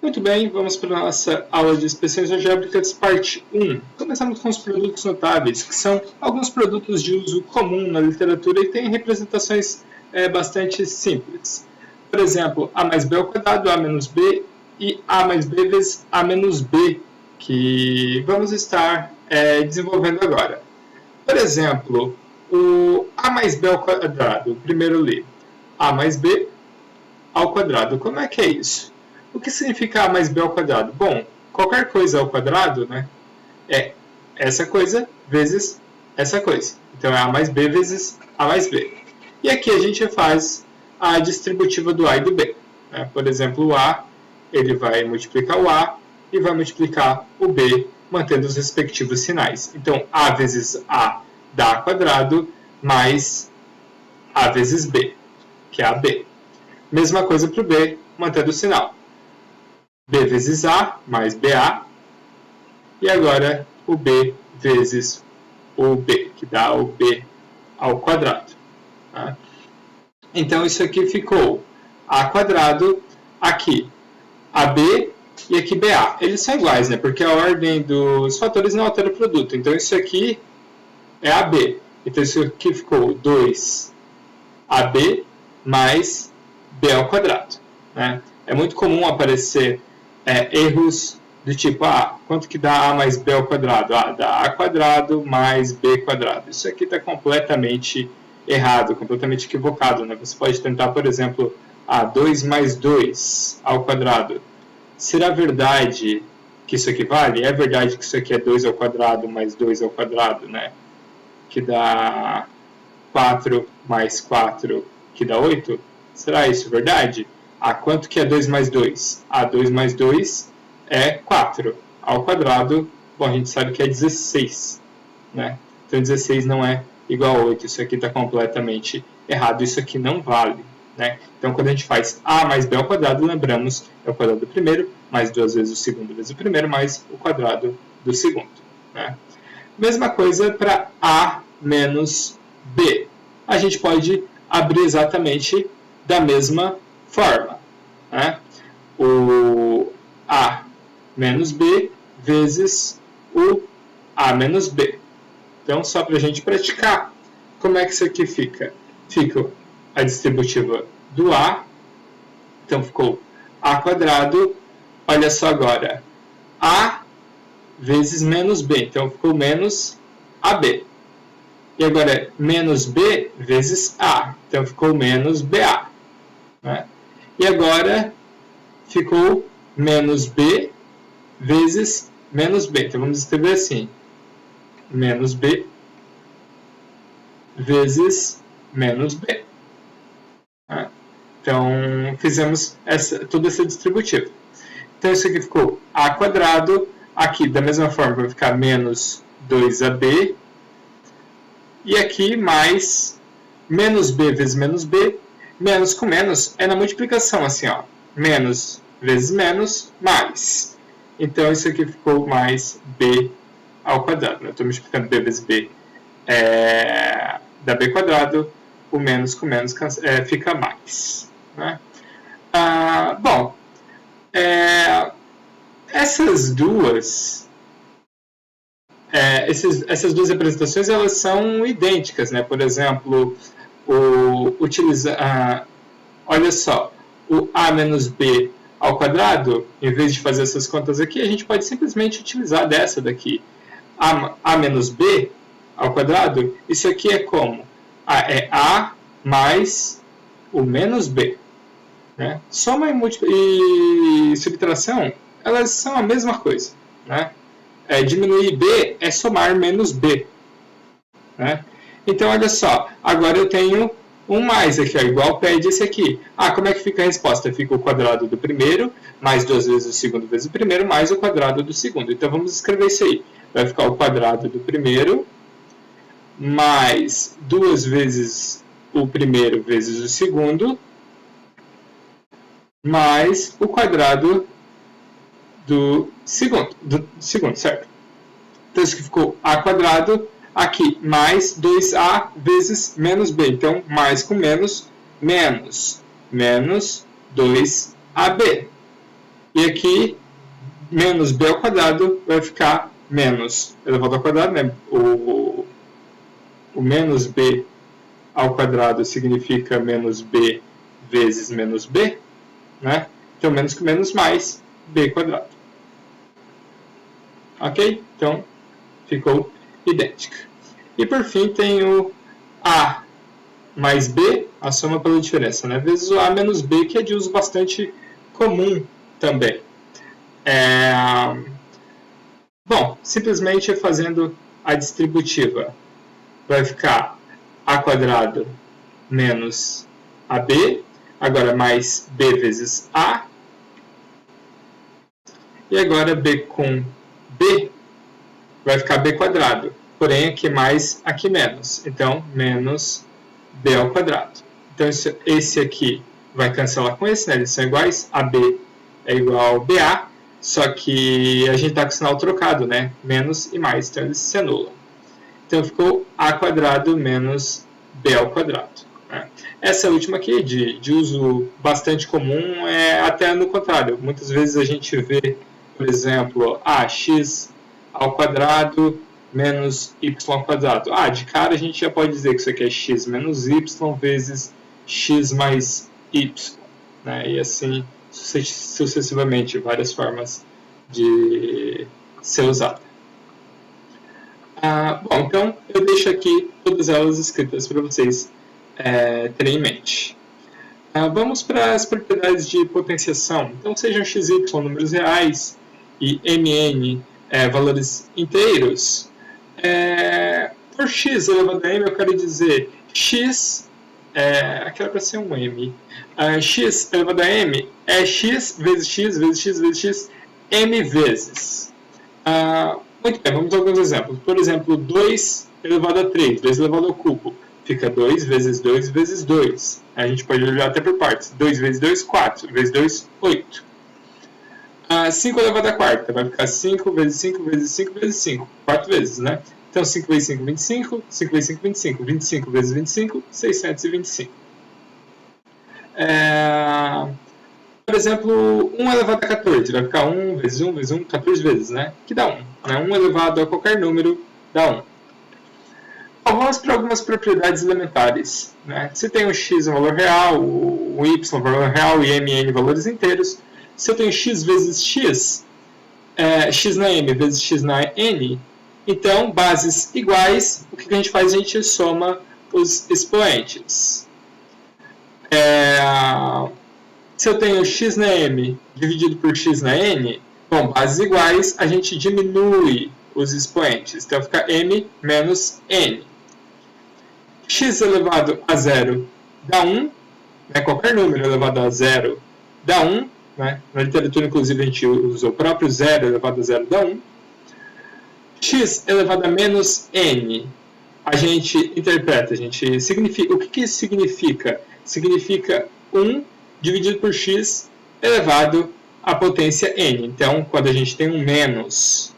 Muito bem, vamos para a nossa aula de expressões algébricas, parte 1. Começamos com os produtos notáveis, que são alguns produtos de uso comum na literatura e têm representações bastante simples. Por exemplo, a mais b ao quadrado, a menos b e a mais b vezes a menos b, que vamos estar desenvolvendo agora. Por exemplo, o a mais b ao quadrado, o primeiro livro, a mais b ao quadrado. Como é que é isso? O que significa a mais b ao quadrado? Bom, qualquer coisa ao quadrado, né, é essa coisa vezes essa coisa. Então, é a mais b vezes a mais b. E aqui a gente faz a distributiva do a e do b. Né? Por exemplo, o a ele vai multiplicar o a e vai multiplicar o b, mantendo os respectivos sinais. Então, a vezes a dá a quadrado, mais a vezes b, que é a b. Mesma coisa para o b, mantendo o sinal. B vezes A mais BA. E agora o B vezes o B, que dá o B ao quadrado. Tá? Então isso aqui ficou A quadrado, aqui AB e aqui BA. Eles são iguais, né? Porque a ordem dos fatores não altera o produto. Então isso aqui é AB. Então isso aqui ficou 2AB mais B ao quadrado. Né? É muito comum aparecer erros do tipo, quanto que dá a mais b ao quadrado? Dá a quadrado mais b quadrado. Isso aqui está completamente errado, completamente equivocado. Né? Você pode tentar, por exemplo, 2 mais 2 ao quadrado. Será verdade que isso aqui vale? É verdade que isso aqui é 2 ao quadrado mais 2 ao quadrado, né? Que dá 4 mais 4, que dá 8? Será isso verdade? Quanto que é 2 mais 2? 2 mais 2 é 4. Ao quadrado, bom, a gente sabe que é 16. Né? Então, 16 não é igual a 8. Isso aqui está completamente errado. Isso aqui não vale. Né? Então, quando a gente faz a mais b ao quadrado, lembramos, é o quadrado do primeiro, mais 2 vezes o segundo vezes o primeiro, mais o quadrado do segundo. Né? Mesma coisa para a menos b. A gente pode abrir exatamente da mesma forma. Né? O A menos B vezes o A menos B. Então, só para a gente praticar, como é que isso aqui fica? Fica a distributiva do A, então ficou A quadrado, olha só agora, A vezes menos B, então ficou menos AB. E agora é menos B vezes A, então ficou menos BA. Né? E agora ficou menos B vezes menos B. Então, vamos escrever assim. Menos B vezes menos B. Tá? Então, fizemos toda essa distributiva. Então, isso aqui ficou A quadrado. Aqui, da mesma forma, vai ficar menos 2AB. E aqui, mais menos B vezes menos B. Menos com menos é na multiplicação, assim, ó. Menos vezes menos, mais. Então, isso aqui ficou mais b ao quadrado. Eu estou multiplicando b vezes b dá b quadrado. O menos com menos fica mais. Né? Bom, essas duas representações elas são idênticas. Né? Por exemplo, olha só, o a menos b ao quadrado, em vez de fazer essas contas aqui, a gente pode simplesmente utilizar dessa daqui. A menos b ao quadrado, isso aqui é como? É a mais o menos b. Né? Soma e subtração, elas são a mesma coisa. Né? Diminuir b é somar menos b. Né? Então, olha só, agora eu tenho um mais aqui, ó, igual pede esse aqui. Como é que fica a resposta? Fica o quadrado do primeiro, mais 2 vezes o segundo vezes o primeiro, mais o quadrado do segundo. Então, vamos escrever isso aí. Vai ficar o quadrado do primeiro, mais 2 vezes o primeiro vezes o segundo, mais o quadrado do segundo, certo? Então, isso que ficou A quadrado. Aqui, mais 2A vezes menos B. Então, mais com menos, menos 2AB. E aqui, menos b ao quadrado vai ficar menos elevado ao quadrado, né? O menos b ao quadrado significa menos b vezes menos b, né? Então, menos que menos mais b quadrado. Ok? Então, ficou idêntica. E por fim, tem o a mais b, a soma pela diferença, né? Vezes o a menos b, que é de uso bastante comum também. Bom, simplesmente fazendo a distributiva, vai ficar a quadrado menos ab, agora mais b vezes a, e agora b com b vai ficar b quadrado, porém aqui mais, aqui menos, então menos b ao quadrado. Então esse aqui vai cancelar com esse, né? Eles são iguais, ab é igual a ba, só que a gente está com o sinal trocado, né? Menos e mais, então eles se anulam. Então ficou a quadrado menos b ao quadrado. Né? Essa última aqui, de uso bastante comum, é até no contrário. Muitas vezes a gente vê, por exemplo, x ao quadrado menos y ao quadrado. De cara a gente já pode dizer que isso aqui é x menos y vezes x mais y. Né? E assim sucessivamente, várias formas de ser usada. Bom, então eu deixo aqui todas elas escritas para vocês terem em mente. Vamos para as propriedades de potenciação. Então, sejam x, y números reais e mn valores inteiros. Por x elevado a m, eu quero dizer x, aqui era para ser um m. X elevado a m é x vezes x vezes x vezes x m vezes. Muito bem, vamos a alguns exemplos. Por exemplo, 2 elevado a 3 vezes elevado ao cubo. Fica 2 vezes 2 vezes 2. A gente pode olhar até por partes. 2 vezes 2, 4. Vezes 2, 8. 5 elevado a quarta. Vai ficar 5 vezes 5 vezes 5 vezes 5. 4 vezes, né? Então, 5 vezes 5, 25. 5 vezes 5, 25. 25 vezes 25, 625. Por exemplo, 1 elevado a 14. Vai ficar 1 vezes 1 vezes 1, 14 vezes, né? Que dá 1. Né? 1 elevado a qualquer número dá 1. Bom, vamos para algumas propriedades elementares. Né? Se tem o x um valor real, o y um valor real e mn valores inteiros, se eu tenho x vezes x, x na m vezes x na n, então, bases iguais, o que a gente faz? A gente soma os expoentes. Se eu tenho x na m dividido por x na n, bom, bases iguais, a gente diminui os expoentes. Então, fica m menos n. X elevado a 0 dá 1, né? Qualquer número elevado a 0 dá 1, né? Na literatura, inclusive, a gente usa o próprio 0 elevado a 0 dá 1. X elevado a menos n, a gente interpreta, o que isso significa? Significa 1 dividido por x elevado à potência n. Então, quando a gente tem um menos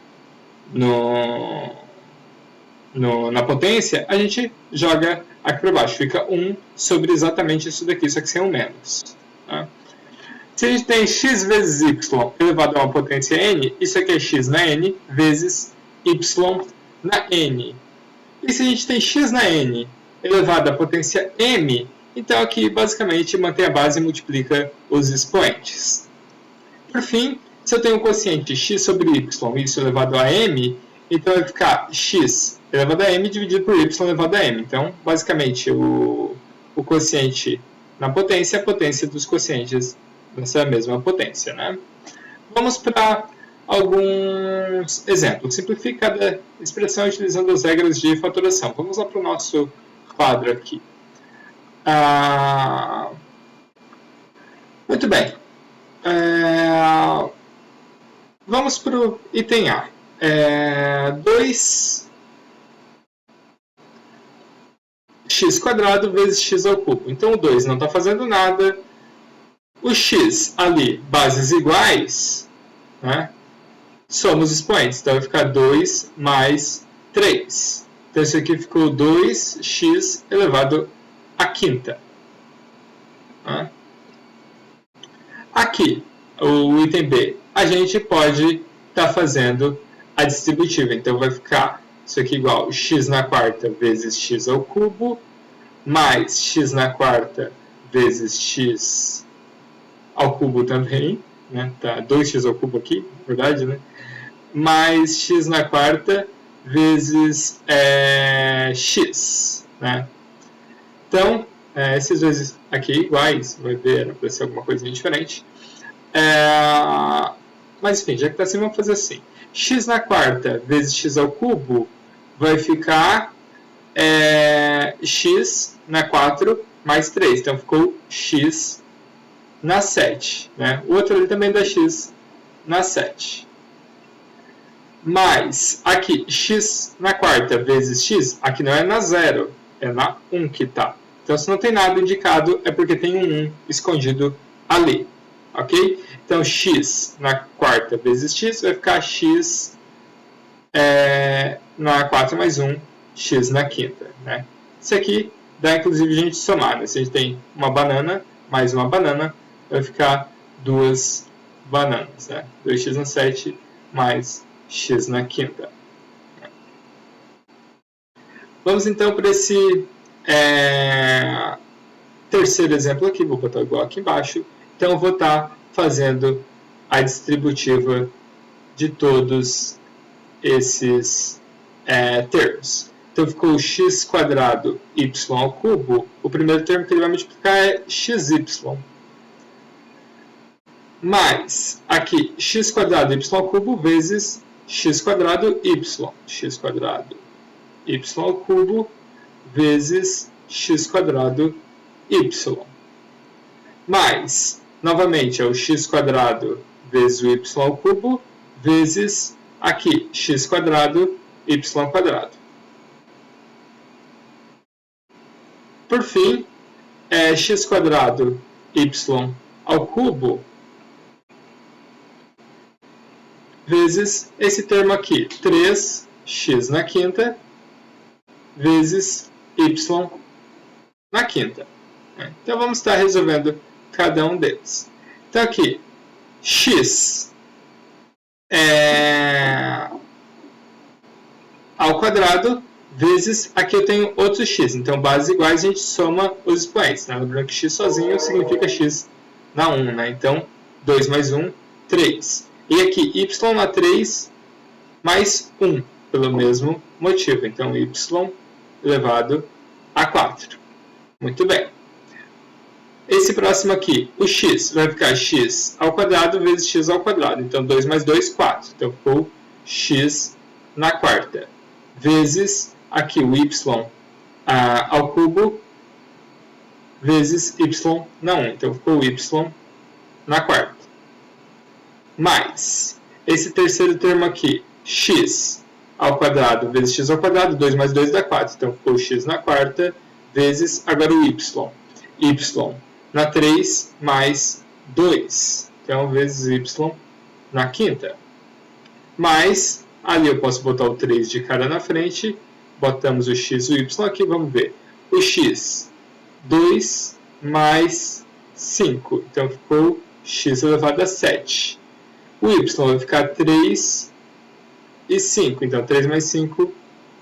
na potência, a gente joga aqui para baixo. Fica 1 sobre exatamente isso daqui, só que sem um menos. Tá? Se a gente tem x vezes y elevado a uma potência n, isso aqui é x na n vezes y na n. E se a gente tem x na n elevado à potência m, então aqui basicamente mantém a base e multiplica os expoentes. Por fim, se eu tenho um quociente x sobre y, isso elevado a m, então vai ficar x elevado a m dividido por y elevado a m. Então, basicamente, o quociente na potência é a potência dos quocientes dessa mesma potência. Né? Vamos para alguns exemplos. Simplifica cada expressão utilizando as regras de fatoração. Vamos lá para o nosso quadro aqui. Muito bem. Vamos para o item A. 2x² vezes x ao cubo. Então, o 2 não está fazendo nada. O x ali, bases iguais, né? Somos expoentes. Então, vai ficar 2 mais 3. Então, isso aqui ficou 2x elevado à quinta. Né? Aqui, o item B, a gente pode estar fazendo a distributiva. Então vai ficar isso aqui igual x na quarta vezes x ao cubo, mais x na quarta vezes x ao cubo também, né? Tá 2x ao cubo aqui, na verdade, né? Mais x na quarta vezes x, né? Então, esses dois aqui iguais, vai ver, vai ser alguma coisa diferente. Mas enfim, já que está assim, vamos fazer assim. X na quarta vezes x ao cubo vai ficar x na 4 mais 3. Então ficou x na 7. Né? O outro ali também dá x na 7. Mas aqui, x na quarta vezes x, aqui não é na 0, é na 1 que está. Então se não tem nada indicado, é porque tem um 1 escondido ali. Ok? Então x na quarta vezes x vai ficar x na 4 mais 1, x na quinta. Né? Isso aqui dá inclusive a gente somar. Né? Se a gente tem uma banana mais uma banana, vai ficar 2 bananas. Né? 2x na 7 mais x na quinta. Vamos então para esse terceiro exemplo aqui. Vou botar igual aqui embaixo. Então eu vou estar fazendo a distributiva de todos esses termos. Então ficou x quadrado y ao cubo. O primeiro termo que ele vai multiplicar é xy. Mais aqui x quadrado y ao cubo vezes x quadrado y. X quadrado y ao cubo vezes x quadrado y. Mais, novamente, é o x quadrado vezes o y ao cubo vezes aqui x quadrado y quadrado. Por fim, x quadrado y ao cubo vezes esse termo aqui, 3x na quinta vezes y na quinta. Então vamos estar resolvendo cada um deles. Então aqui, x ao quadrado vezes, aqui eu tenho outro x. Então bases iguais a gente soma os expoentes. Né? Lembrando que x sozinho significa x na 1. Né? Então 2 mais 1, 3. E aqui, y na 3 mais 1, pelo mesmo motivo. Então, y elevado a 4. Muito bem. Esse próximo aqui, o x, vai ficar x ao quadrado vezes x ao quadrado. Então, 2 mais 2, 4. Então, ficou x na quarta. Vezes, aqui, o y ao cubo vezes y na 1. Então, ficou y na quarta. Mais esse terceiro termo aqui, x ao quadrado vezes x ao quadrado, 2 mais 2 dá 4. Então, ficou x na quarta vezes agora o y. Y na 3 mais 2. Então, vezes y na quinta. Mais, ali eu posso botar o 3 de cara na frente. Botamos o x e o y aqui, vamos ver. O x, 2 mais 5. Então, ficou x elevado a 7. O y vai ficar 3 e 5. Então, 3 mais 5,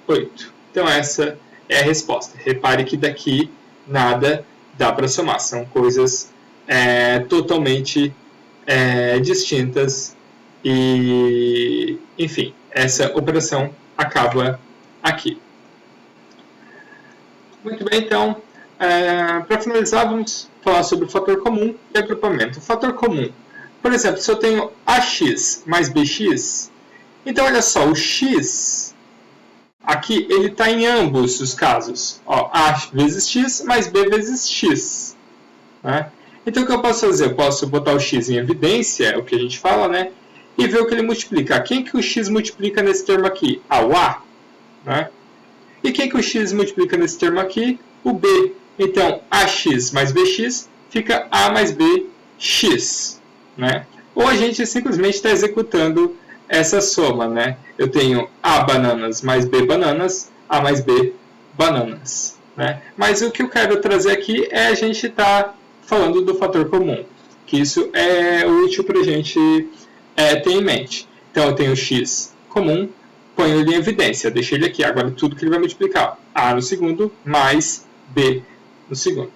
8. Então, essa é a resposta. Repare que daqui nada dá para somar. São coisas totalmente distintas. E, enfim, essa operação acaba aqui. Muito bem, então, para finalizar, vamos falar sobre o fator comum e agrupamento. O fator comum. Por exemplo, se eu tenho ax mais bx, então olha só, o x aqui ele está em ambos os casos. Ó, a vezes x mais b vezes x. Né? Então o que eu posso fazer? Eu posso botar o x em evidência, é o que a gente fala, né? E ver o que ele multiplica. Quem que o x multiplica nesse termo aqui? O a. Né? E quem que o x multiplica nesse termo aqui? O b. Então, ax mais bx fica a mais bx. Né? Ou a gente simplesmente está executando essa soma. Né? Eu tenho a bananas mais b bananas, a mais b bananas. Né? Mas o que eu quero trazer aqui é a gente estar falando do fator comum. que isso é útil para a gente ter em mente. Então, eu tenho o x comum, ponho ele em evidência, deixo ele aqui. Agora, tudo que ele vai multiplicar, a no segundo mais b no segundo.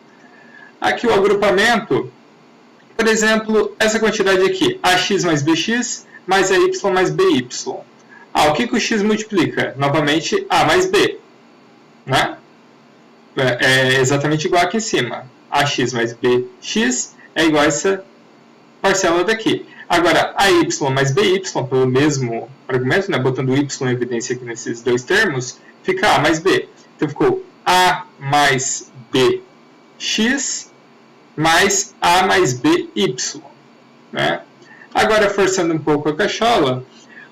Aqui o agrupamento, por exemplo, essa quantidade aqui, ax mais bx mais ay mais by. O que o x multiplica? Novamente, a mais b. Né? É exatamente igual aqui em cima. Ax mais bx é igual a essa parcela daqui. Agora, ay mais by, pelo mesmo argumento, né, botando y em evidência aqui nesses dois termos, fica a mais b. Então, ficou a mais bx mais a mais by. Né? Agora, forçando um pouco a cachola,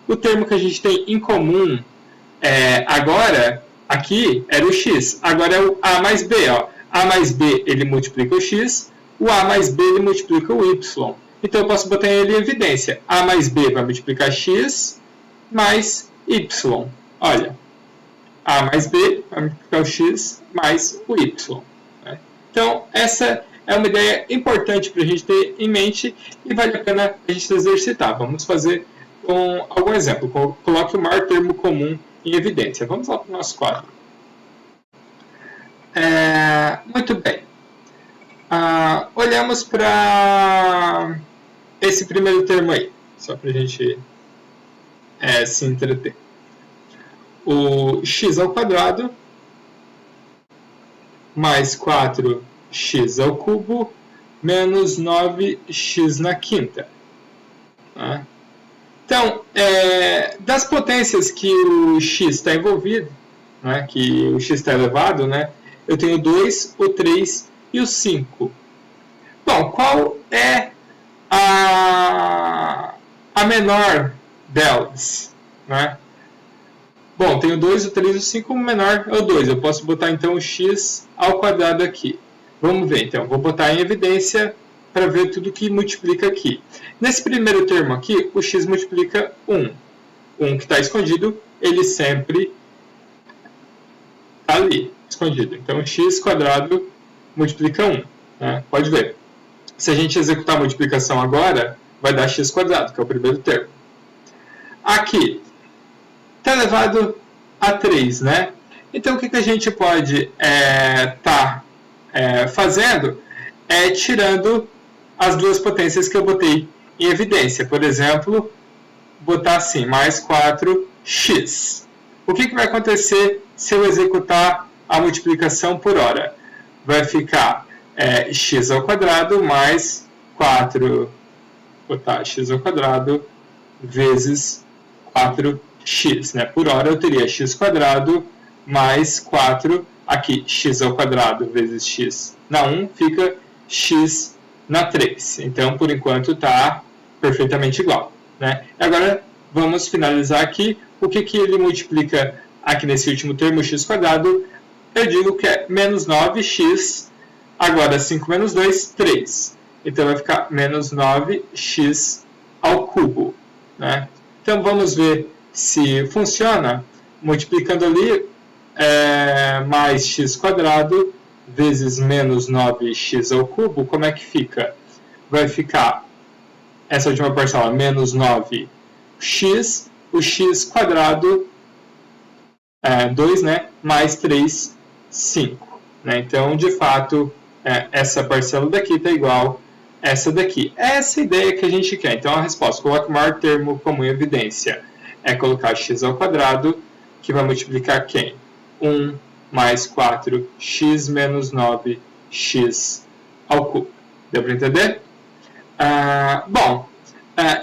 o termo que a gente tem em comum agora, aqui, era o x. Agora é o a mais b. Ó. A mais b, ele multiplica o x. O a mais b, ele multiplica o y. Então, eu posso botar ele em evidência. A mais b vai multiplicar x mais y. Olha, a mais b vai multiplicar o x mais o y. Né? Então, essa é uma ideia importante para a gente ter em mente e vale a pena a gente exercitar. Vamos fazer com algum exemplo. Coloque o maior termo comum em evidência. Vamos lá para o nosso quadro. Muito bem. Olhamos para esse primeiro termo aí, só para a gente se entreter. O x ao quadrado mais 4x ao cubo menos 9x na quinta. Tá? Então, das potências que o x está envolvido, né, que o x está elevado, né, eu tenho 2, o 3 e o 5. Bom, qual é a menor delas? Né? Bom, tenho 2, o 3 e o 5, o menor é o 2. Eu posso botar então o x ao quadrado aqui. Vamos ver, então. Vou botar em evidência para ver tudo que multiplica aqui. Nesse primeiro termo aqui, o x multiplica 1. 1 que está escondido, ele sempre está ali, escondido. Então, x quadrado multiplica 1. Né? Pode ver. Se a gente executar a multiplicação agora, vai dar x quadrado, que é o primeiro termo. Aqui, está elevado a 3, né? Então, o que a gente pode estar fazendo é tirando as duas potências que eu botei em evidência. Por exemplo, botar assim, mais 4x. O que vai acontecer se eu executar a multiplicação por hora? Vai ficar x ao quadrado mais 4, botar x ao quadrado vezes 4x. Né? Por hora eu teria x quadrado mais 4, aqui x ao quadrado vezes x na 1, fica x na 3. Então, por enquanto, está perfeitamente igual. Né? Agora, vamos finalizar aqui. O que ele multiplica aqui nesse último termo, x quadrado? Eu digo que é menos 9x, agora 5 menos 2, 3. Então, vai ficar menos 9x ao cubo. Né? Então, vamos ver se funciona. Multiplicando ali, mais x quadrado vezes menos 9x ao cubo, como é que fica? Vai ficar essa última parcela, menos 9x, o x quadrado, 2, né? Mais 3, 5. Né? Então, de fato, essa parcela daqui está igual a essa daqui. Essa é a ideia que a gente quer. Então, a resposta, coloca o maior termo comum em evidência. É colocar x ao quadrado, que vai multiplicar quem? 1 mais 4x menos 9x ao cubo. Deu para entender? Bom,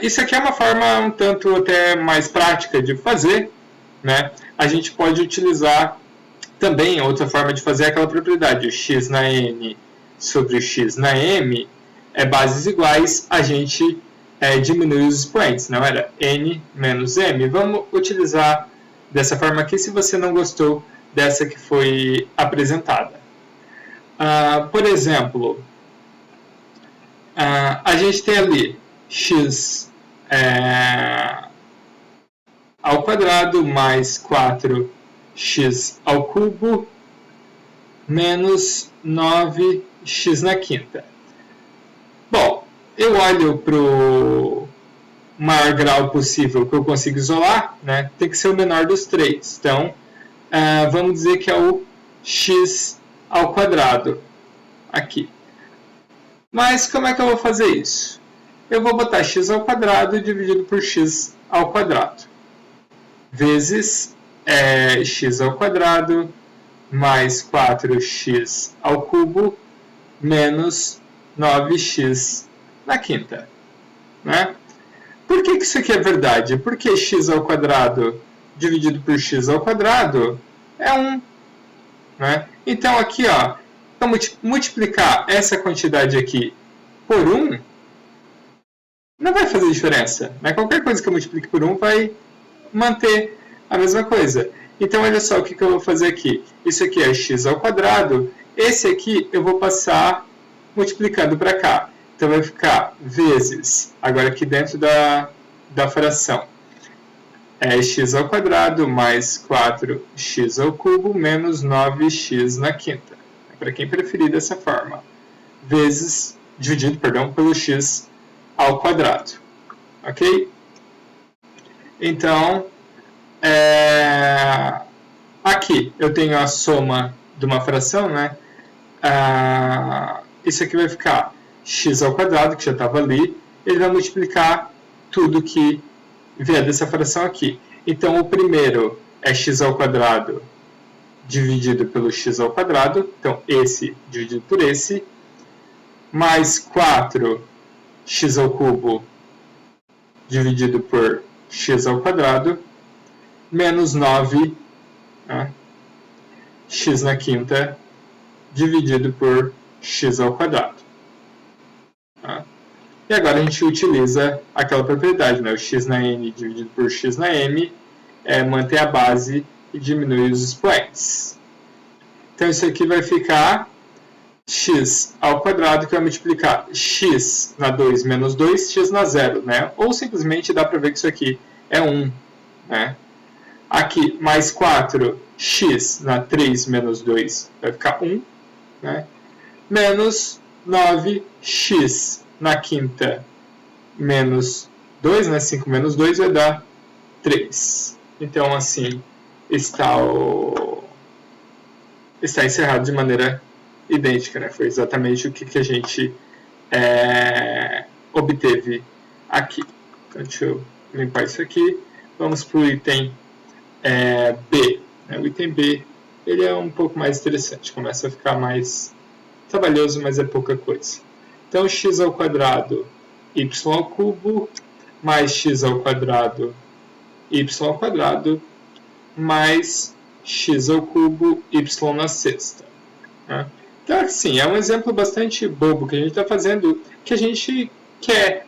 isso aqui é uma forma um tanto até mais prática de fazer. Né? A gente pode utilizar também outra forma de fazer aquela propriedade. O x na n sobre o x na m bases iguais, a gente diminui os expoentes. Não era n menos m. Vamos utilizar dessa forma aqui se você não gostou dessa que foi apresentada. Por exemplo, a gente tem ali x ao quadrado mais 4x ao cubo menos 9x na quinta. Bom, eu olho para o maior grau possível que eu consigo isolar, né? Tem que ser o menor dos 3. Então, vamos dizer que é o x ao quadrado aqui. Mas como é que eu vou fazer isso? Eu vou botar x ao quadrado dividido por x ao quadrado, vezes x ao quadrado mais 4x ao cubo menos 9x na quinta. Né? Por que isso aqui é verdade? Porque x ao quadrado dividido por x ao quadrado é 1. Né? Então aqui, ó, multiplicar essa quantidade aqui por 1 não vai fazer diferença. Né? Qualquer coisa que eu multiplique por 1 vai manter a mesma coisa. Então, olha só o que eu vou fazer aqui. Isso aqui é x ao quadrado. Esse aqui eu vou passar multiplicando para cá. Então, vai ficar vezes, agora aqui dentro da fração, é x ao quadrado mais 4x ao cubo menos 9x na quinta. Para quem preferir dessa forma. Vezes, dividido, perdão, pelo x ao quadrado. Ok? Então, aqui eu tenho a soma de uma fração, né? Isso aqui vai ficar x ao quadrado, que já estava ali, ele vai multiplicar tudo que vier dessa fração aqui. Então, o primeiro é x ao quadrado dividido pelo x ao quadrado, então esse dividido por esse, mais 4x ao cubo dividido por x ao quadrado, menos 9, né, x na quinta, dividido por x ao quadrado. Tá? E agora a gente utiliza aquela propriedade, né, o x na n dividido por x na m, mantém a base e diminui os expoentes. Então isso aqui vai ficar x ao quadrado, que vai multiplicar x na 2 menos 2, x na 0, né? Ou simplesmente dá para ver que isso aqui é 1, né? Aqui, mais 4x na 3 menos 2 vai ficar 1, né? Menos 9x na quinta menos 2, né? 5 menos 2 vai dar 3. Então, assim, está encerrado de maneira idêntica, né? Foi exatamente o que a gente obteve aqui. Então, deixa eu limpar isso aqui. Vamos para o item B. O item B ele é um pouco mais interessante, começa a ficar mais trabalhoso, mas é pouca coisa. Então, x ao quadrado y ao cubo mais x ao quadrado y ao quadrado mais x ao cubo y na sexta. Né? Então, assim, é um exemplo bastante bobo que a gente está fazendo, que a gente quer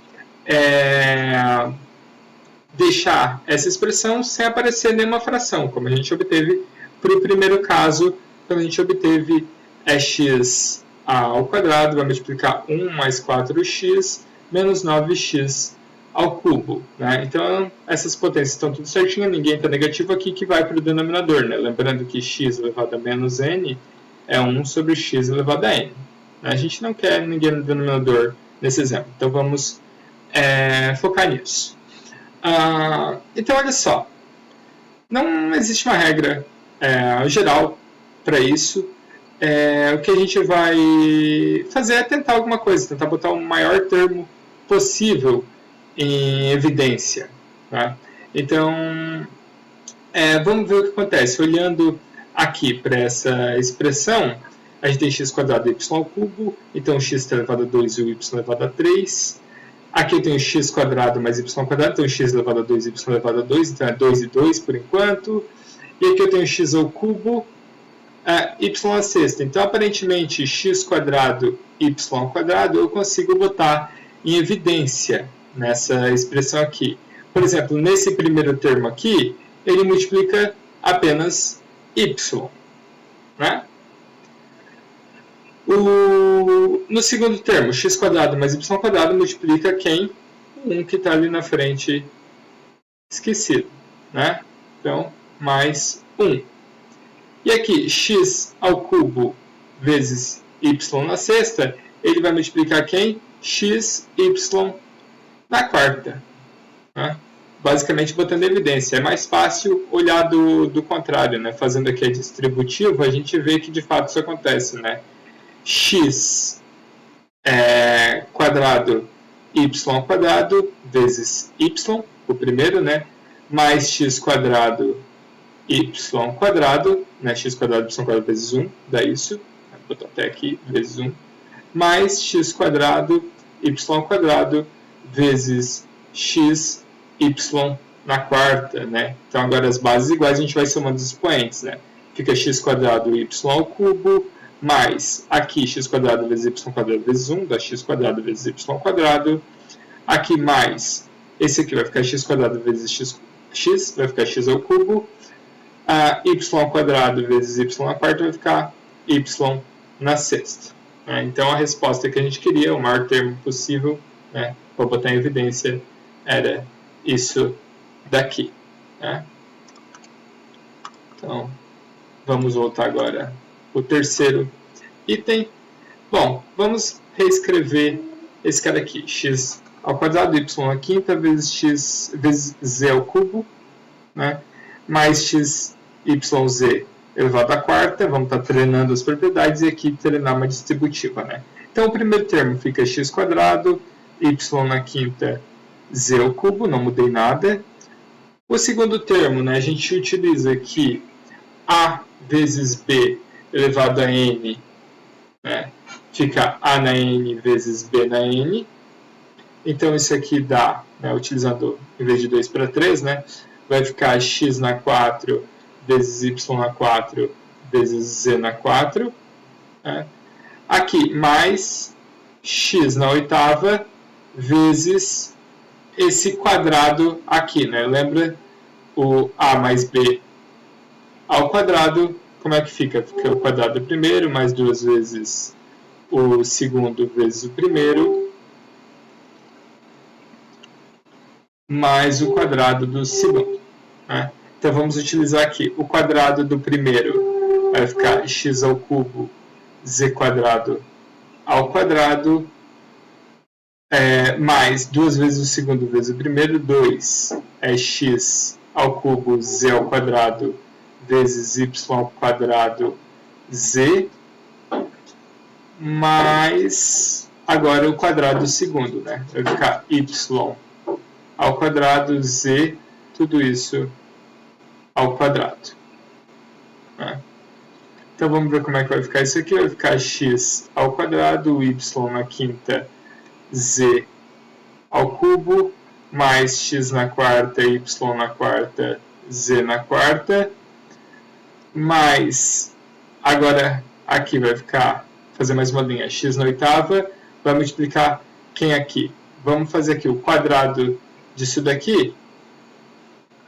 deixar essa expressão sem aparecer nenhuma fração, como a gente obteve para o primeiro caso, quando a gente obteve x ao quadrado, vai multiplicar 1 mais 4x menos 9x ao cubo. Né? Então, essas potências estão tudo certinho, ninguém está negativo aqui, que vai para o denominador. Né? Lembrando que x elevado a menos n é 1 sobre x elevado a n. A gente não quer ninguém no denominador nesse exemplo, então vamos focar nisso. Então, olha só, não existe uma regra geral para isso. O que a gente vai fazer é tentar alguma coisa, tentar botar o maior termo possível em evidência. Tá? Então, vamos ver o que acontece. Olhando aqui para essa expressão, a gente tem x quadrado e y ao cubo, então x elevado a 2 e o y elevado a 3. Aqui eu tenho x quadrado mais y quadrado, então x elevado a 2 e y elevado a 2, então é 2 e 2 por enquanto. E aqui eu tenho x ao cubo, y à sexta. Então, aparentemente, x quadrado y ao quadrado eu consigo botar em evidência nessa expressão aqui. Por exemplo, nesse primeiro termo aqui, ele multiplica apenas y. Né? No segundo termo, x quadrado mais y quadrado multiplica quem? Um que está ali na frente esquecido. Né? Então, mais 1. E aqui, x ao cubo vezes y na sexta, ele vai multiplicar quem? x, y na quarta. Né? Basicamente botando evidência. É mais fácil olhar do contrário, né? Fazendo aqui a distributiva, a gente vê que de fato isso acontece, né? X quadrado y quadrado vezes y, o primeiro, né? Mais x quadrado y quadrado, né? X quadrado y quadrado vezes 1, dá isso. Vou botar até aqui, vezes 1. Mais x quadrado y quadrado vezes x y na quarta, né? Então agora as bases iguais a gente vai somando os expoentes, né? Fica x quadrado y ao cubo mais aqui x quadrado vezes y quadrado vezes 1, dá x quadrado vezes y quadrado. Aqui mais, esse aqui vai ficar x quadrado vezes x vai ficar x ao cubo. Y quadrado vezes y na quarta vai ficar y na sexta. Né? Então a resposta que a gente queria, o maior termo possível, né, para botar em evidência, era isso daqui. Né? Então, vamos voltar agora para o terceiro item. Bom, vamos reescrever esse cara aqui. X ao quadrado, y à quinta, vezes x vezes z ao cubo, né? Mais x, y, z elevado à quarta. Vamos estar treinando as propriedades e aqui treinar uma distributiva. Né? Então, o primeiro termo fica x quadrado, y na quinta, z ao cubo, não mudei nada. O segundo termo, né, a gente utiliza aqui a vezes b elevado a n, né, fica a na n vezes b na n. Então isso aqui dá, né, utilizando em vez de 2 para 3, né, vai ficar x na 4 vezes y na 4 vezes z na 4. Né. Aqui mais x na oitava vezes esse quadrado aqui, né? Lembra o a mais b ao quadrado, como é que fica? Fica o quadrado do primeiro, mais 2 vezes o segundo vezes o primeiro, mais o quadrado do segundo. Né? Então vamos utilizar aqui o quadrado do primeiro, vai ficar x ao cubo, z quadrado ao quadrado, mais 2 vezes o segundo vezes o primeiro, 2 é x ao cubo, z ao quadrado, vezes y ao quadrado, z, mais agora o quadrado do segundo, né? Vai ficar y ao quadrado, z, tudo isso ao quadrado. Né? Então vamos ver como é que vai ficar isso aqui. Vai ficar x ao quadrado, y na quinta, z ao cubo, mais x na quarta, y na quarta, z na quarta, mais, agora aqui vai ficar, fazer mais uma linha, x na oitava, vai multiplicar quem aqui? Vamos fazer aqui o quadrado disso daqui,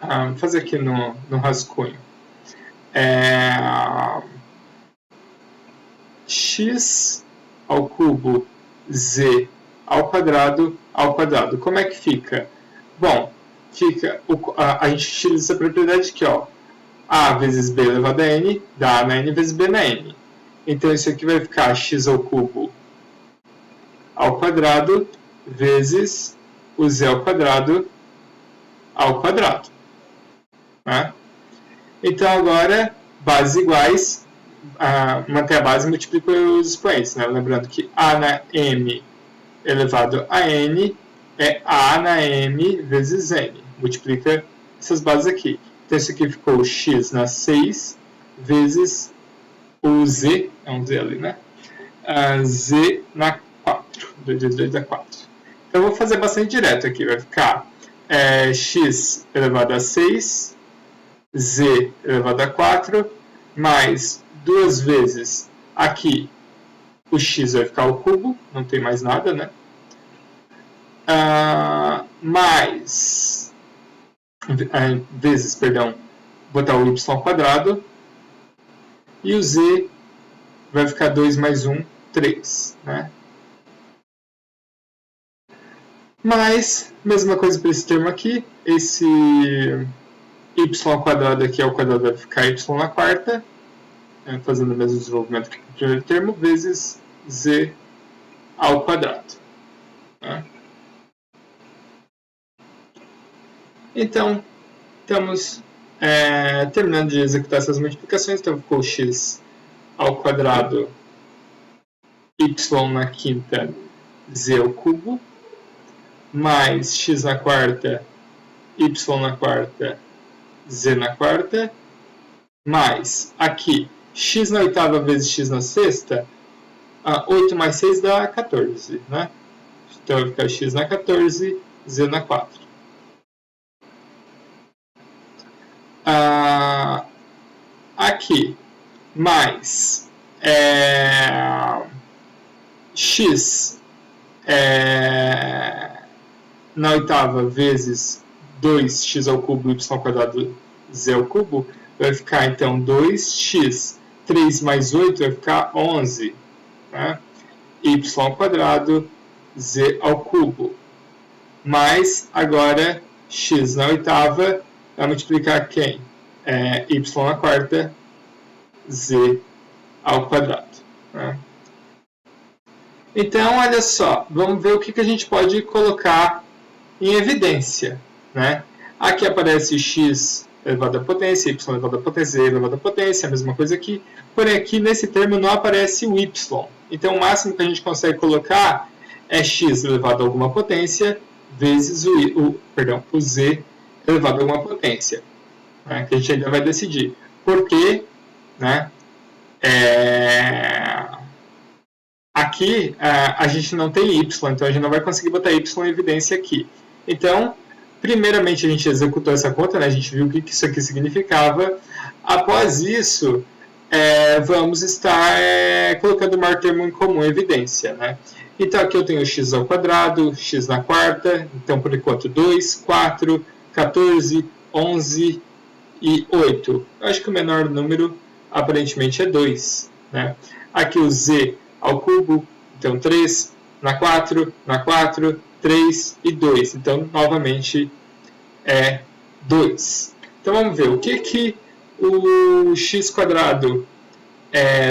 vou fazer aqui no rascunho. X ao cubo, z ao quadrado. Como é que fica? Bom, fica a gente utiliza essa propriedade aqui, ó. A vezes b elevado a n dá a na n vezes b na n. Então isso aqui vai ficar x ao cubo ao quadrado vezes o z ao quadrado. Né? Então agora, bases iguais, manter a base e multiplica os expoentes. Né? Lembrando que a na m elevado a n é a na m vezes n. Multiplica essas bases aqui. Então isso aqui ficou x na 6 vezes o z, é um z ali, né? Z na 4. 2 vezes 2 dá 4. Então eu vou fazer bastante direto aqui. Vai ficar x elevado a 6, z elevado a 4, mais 2 vezes aqui o x vai ficar ao cubo, não tem mais nada, né? Mais vezes, perdão, botar o y ao quadrado, e o z vai ficar 2 mais 1, 3, né? Mas, mesma coisa para esse termo aqui, esse y ao quadrado aqui ao quadrado vai ficar y na quarta, fazendo o mesmo desenvolvimento que o primeiro termo, vezes z ao quadrado. Né? Então, estamos terminando de executar essas multiplicações. Então, ficou x ao quadrado y na quinta z ao cubo, mais x na quarta, y na quarta, z na quarta, mais aqui x na oitava vezes x na sexta, 8 mais 6 dá 14, né? Então vai ficar x na 14, z na 4. Aqui, mais x na oitava vezes 2x ao cubo y ao quadrado z ao cubo, vai ficar então 2x, 3 mais 8 vai ficar 11, né? Y ao quadrado z ao cubo. Mais agora x na oitava vai multiplicar quem? Y na quarta z ao quadrado. Né? Então, olha só, vamos ver o que a gente pode colocar em evidência. Né? Aqui aparece x elevado à potência, y elevado à potência, z elevado à potência, a mesma coisa aqui. Porém, aqui nesse termo não aparece o y. Então, o máximo que a gente consegue colocar é x elevado a alguma potência vezes o z elevado a alguma potência. Né? Que a gente ainda vai decidir. Porque, né, aqui a gente não tem y, então a gente não vai conseguir botar y em evidência aqui. Então, primeiramente a gente executou essa conta, né? A gente viu o que isso aqui significava. Após isso, vamos estar colocando o maior termo em comum em evidência. Né? Então aqui eu tenho x ao quadrado, x na quarta, então por enquanto 2, 4, 14, 11 e 8. Eu acho que o menor número aparentemente é 2. Né? Aqui o z ao cubo, então 3, na 4, 3 e 2. Então, novamente, é 2. Então, vamos ver o que o x quadrado,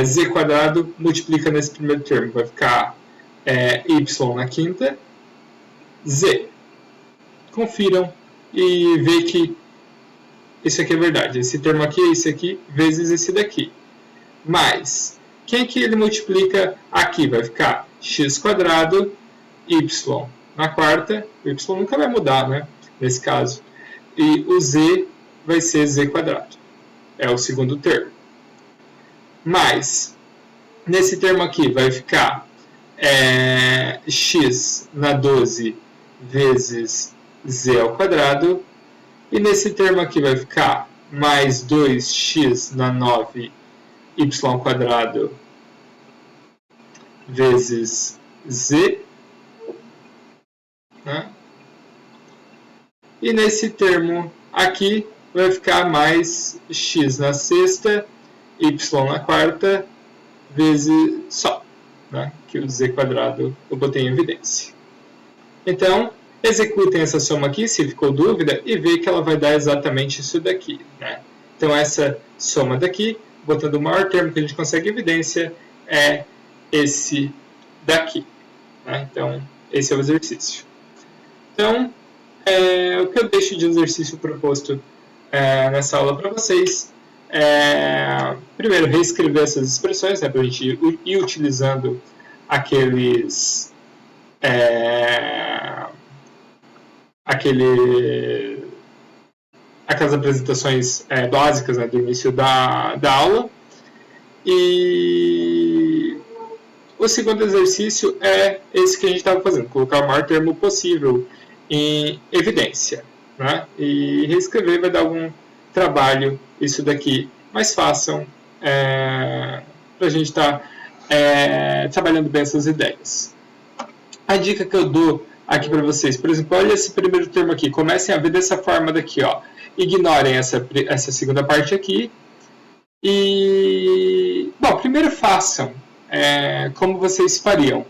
z quadrado, multiplica nesse primeiro termo. Vai ficar y na quinta, z. Confiram e vê que isso aqui é verdade. Esse termo aqui é esse aqui, vezes esse daqui. Mas, quem que ele multiplica aqui? Vai ficar x quadrado, y na quarta, o y nunca vai mudar, né? Nesse caso. E o z vai ser z quadrado. É o segundo termo. Mas, nesse termo aqui vai ficar x na 12 vezes z ao quadrado. E nesse termo aqui vai ficar mais 2x na 9 y ao quadrado vezes z. Né? E nesse termo aqui vai ficar mais x na sexta, y na quarta, vezes só. Né? Que o z quadrado eu botei em evidência. Então, executem essa soma aqui, se ficou dúvida, e vê que ela vai dar exatamente isso daqui. Né? Então, essa soma daqui, botando o maior termo que a gente consegue em evidência, é esse daqui. Né? Então, esse é o exercício. Então, o que eu deixo de exercício proposto nessa aula para vocês primeiro, reescrever essas expressões, né, para a gente ir utilizando aquelas apresentações básicas, né, do início da aula. E o segundo exercício é esse que a gente estava fazendo, colocar o maior termo possível em evidência. Né? E reescrever vai dar algum trabalho isso daqui, mas façam para a gente estar trabalhando bem essas ideias. A dica que eu dou aqui para vocês, por exemplo, olha esse primeiro termo aqui, comecem a ver dessa forma daqui, ó. Ignorem essa segunda parte aqui e, bom, primeiro façam como vocês fariam,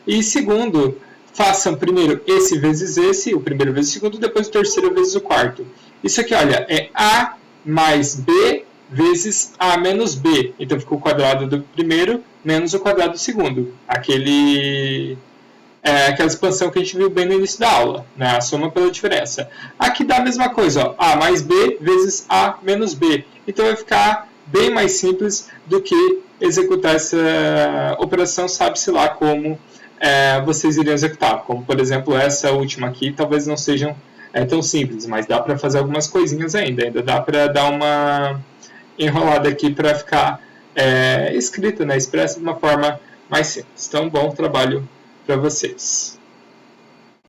e segundo, façam primeiro esse vezes esse, o primeiro vezes o segundo, depois o terceiro vezes o quarto. Isso aqui, olha, é A mais B vezes A menos B. Então fica o quadrado do primeiro menos o quadrado do segundo. Aquele aquela expansão que a gente viu bem no início da aula, né? A soma pela diferença. Aqui dá a mesma coisa, ó, A mais B vezes A menos B. Então vai ficar bem mais simples do que executar essa operação, sabe-se lá como vocês iriam executar. Como, por exemplo, essa última aqui, talvez não sejam tão simples, mas dá para fazer algumas coisinhas ainda dá para dar uma enrolada aqui para ficar escrita, né, expressa de uma forma mais simples. Então, bom trabalho para vocês.